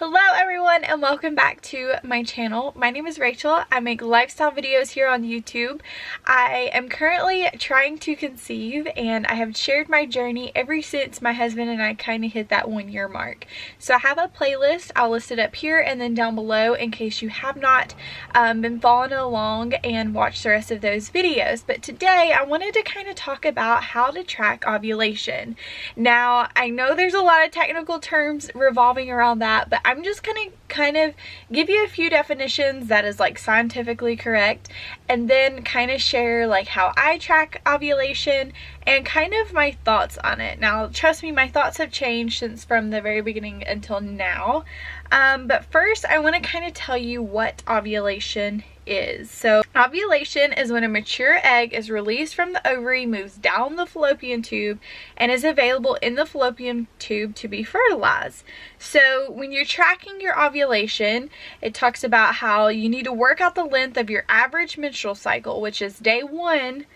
Hello everyone and welcome back to my channel. My name is Rachel. I make lifestyle videos here on YouTube. I am currently trying to conceive and I have shared my journey ever since my husband and I kind of hit that 1 year mark. So I have a playlist. I'll list it up here and then down below in case you have not been following along and watched the rest of those videos. But today I wanted to kind of talk about how to track ovulation. Now I know there's a lot of technical terms revolving around that, but I'm just gonna kind of give you a few definitions that is like scientifically correct and then kind of share like how I track ovulation and kind of my thoughts on it. Now trust me, my thoughts have changed since from the very beginning until now, but first I want to kind of tell you what ovulation is. So ovulation is when a mature egg is released from the ovary, moves down the fallopian tube, and is available in the fallopian tube to be fertilized. So when you're tracking your ovulation, it talks about how you need to work out the length of your average menstrual cycle, which is day one.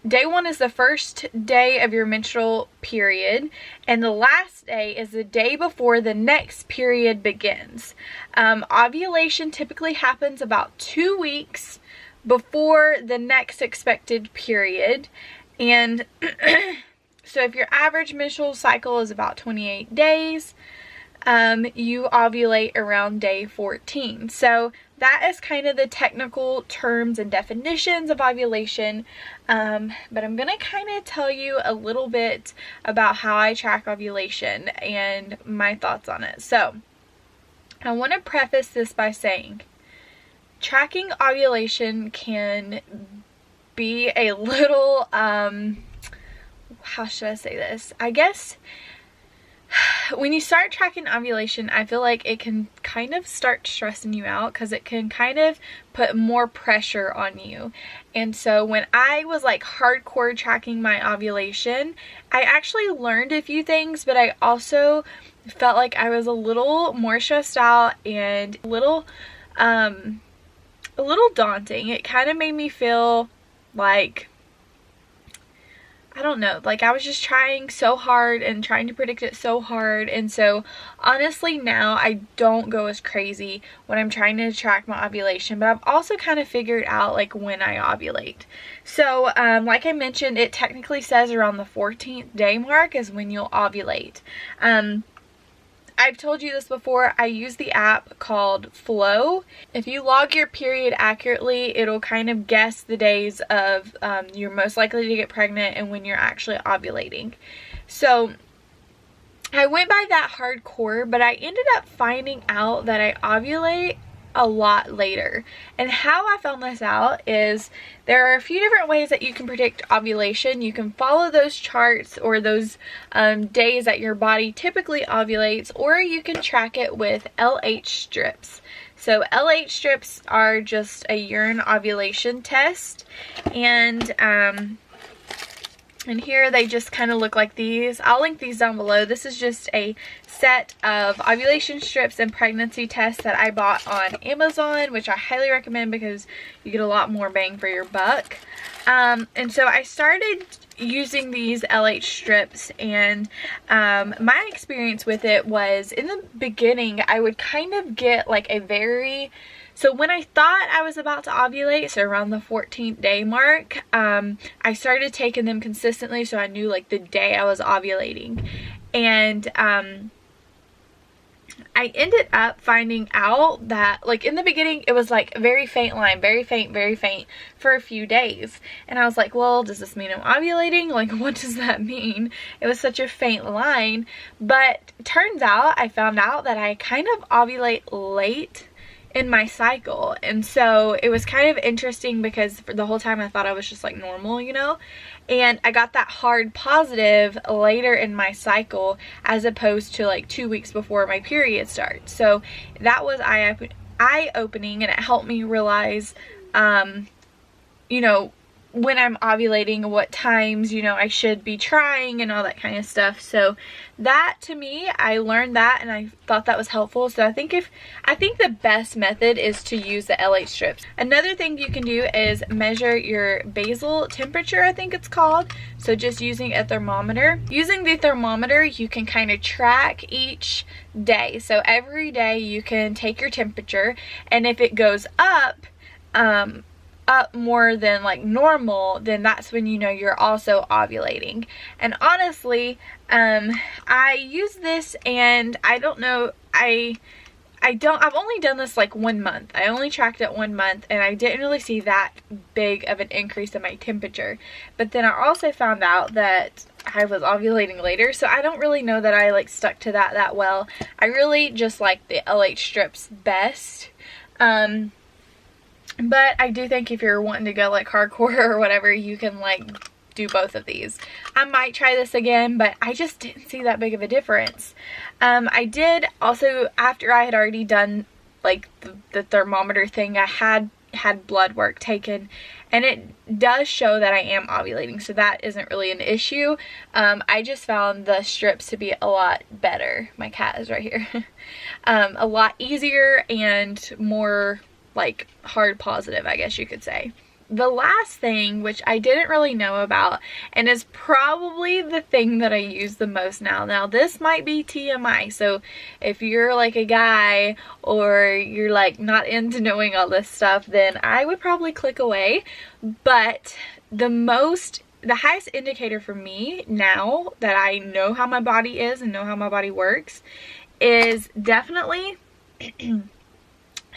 Day one is the first day of your menstrual period, and the last day is the day before the next period begins. Ovulation typically happens about 2 weeks before the next expected period, and so if your average menstrual cycle is about 28 days, you ovulate around day 14. So that is kind of the technical terms and definitions of ovulation, but I'm going to kind of tell you a little bit about how I track ovulation and my thoughts on it. So I want to preface this by saying tracking ovulation can be a little, how should I say this? I guess when you start tracking ovulation, I feel like it can kind of start stressing you out because it can kind of put more pressure on you. And so when I was like hardcore tracking my ovulation, I actually learned a few things, but I also felt like I was a little more stressed out and a little daunting. It kind of made me feel like, I don't know, like I was just trying so hard and trying to predict it so hard. And so honestly now I don't go as crazy when I'm trying to track my ovulation, but I've also kind of figured out like when I ovulate. So like I mentioned, it technically says around the 14th day mark is when you'll ovulate. I've told you this before, I use the app called Flow. If you log your period accurately, it'll kind of guess the days of you're most likely to get pregnant and when you're actually ovulating. So I went by that hardcore, but I ended up finding out that I ovulate a lot later. And how I found this out is there are a few different ways that you can predict ovulation. You can follow those charts or those days that your body typically ovulates, or you can track it with LH strips. So LH strips are just a urine ovulation test, and here they just kind of look like these. I'll link these down below. This is just a set of ovulation strips and pregnancy tests that I bought on Amazon, which I highly recommend because you get a lot more bang for your buck. And so I started using these LH strips, and my experience with it was in the beginning I would kind of get like so when I thought I was about to ovulate, so around the 14th day mark, I started taking them consistently so I knew like the day I was ovulating. And I ended up finding out that like in the beginning it was like very faint line, very faint for a few days. And I was like, well, does this mean I'm ovulating? Like, what does that mean? It was such a faint line. But turns out I found out that I kind of ovulate late in my cycle, and so it was kind of interesting because for the whole time I thought I was just like normal, you know, and I got that hard positive later in my cycle as opposed to like 2 weeks before my period starts. So that was eye-opening, and it helped me realize you know, when I'm ovulating, what times, you know, I should be trying and all that kind of stuff. So that, to me, I learned that and I thought that was helpful. So I think the best method is to use the LH strips. Another thing you can do is measure your basal temperature, I think it's called. So just using a thermometer. Using the thermometer, you can kind of track each day. So every day you can take your temperature, and if it goes up more than like normal, then that's when you know you're also ovulating. And honestly, I use this, and I don't know, I've only done this like 1 month. I only tracked it 1 month, and I didn't really see that big of an increase in my temperature. But then I also found out that I was ovulating later, so I don't really know that I like stuck to that well. I really just like the LH strips best. But I do think if you're wanting to go like hardcore or whatever, you can like do both of these. I might try this again, but I just didn't see that big of a difference. I did also, after I had already done like the thermometer thing, I had blood work taken, and it does show that I am ovulating, so that isn't really an issue. I just found the strips to be a lot better. My cat is right here. A lot easier and more like hard positive, I guess you could say. The last thing, which I didn't really know about, and is probably the thing that I use the most now. Now this might be TMI, so if you're like a guy or you're like not into knowing all this stuff, then I would probably click away. But the highest indicator for me now that I know how my body is and know how my body works is definitely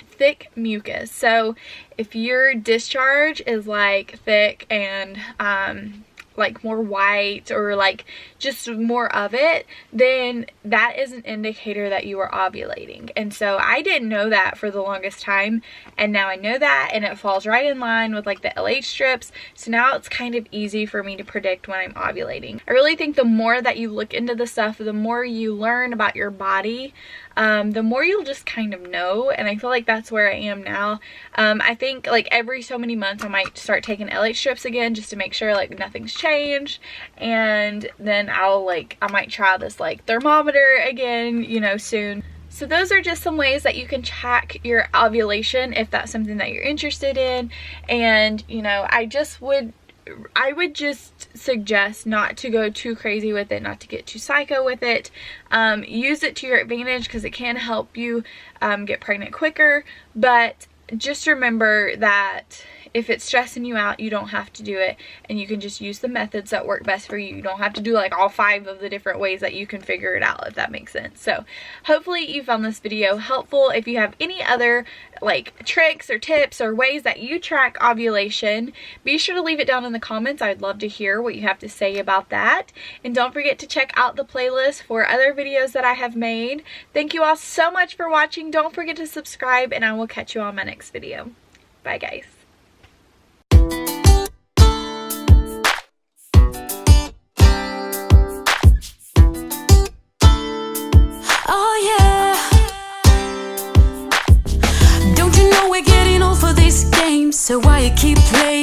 thick mucus. So if your discharge is like thick and like more white, or like just more of it, then that is an indicator that you are ovulating. And so I didn't know that for the longest time, and now I know that, and it falls right in line with like the LH strips. So now it's kind of easy for me to predict when I'm ovulating. I really think the more that you look into the stuff, the more you learn about your body, the more you'll just kind of know. And I feel like that's where I am now. I think like every so many months I might start taking LH strips again, just to make sure like nothing's changed, and then I might try this like thermometer again, you know, soon. So those are just some ways that you can track your ovulation if that's something that you're interested in. And you know, I would just suggest not to go too crazy with it, not to get too psycho with it. Use it to your advantage because it can help you get pregnant quicker, but just remember that if it's stressing you out, you don't have to do it, and you can just use the methods that work best for you. You don't have to do like all 5 of the different ways that you can figure it out, if that makes sense. So hopefully you found this video helpful. If you have any other like tricks or tips or ways that you track ovulation, be sure to leave it down in the comments. I'd love to hear what you have to say about that. And don't forget to check out the playlist for other videos that I have made. Thank you all so much for watching. Don't forget to subscribe, and I will catch you on my next video. Bye guys. Oh yeah. Don't you know we're getting old for this game? So why you keep playing?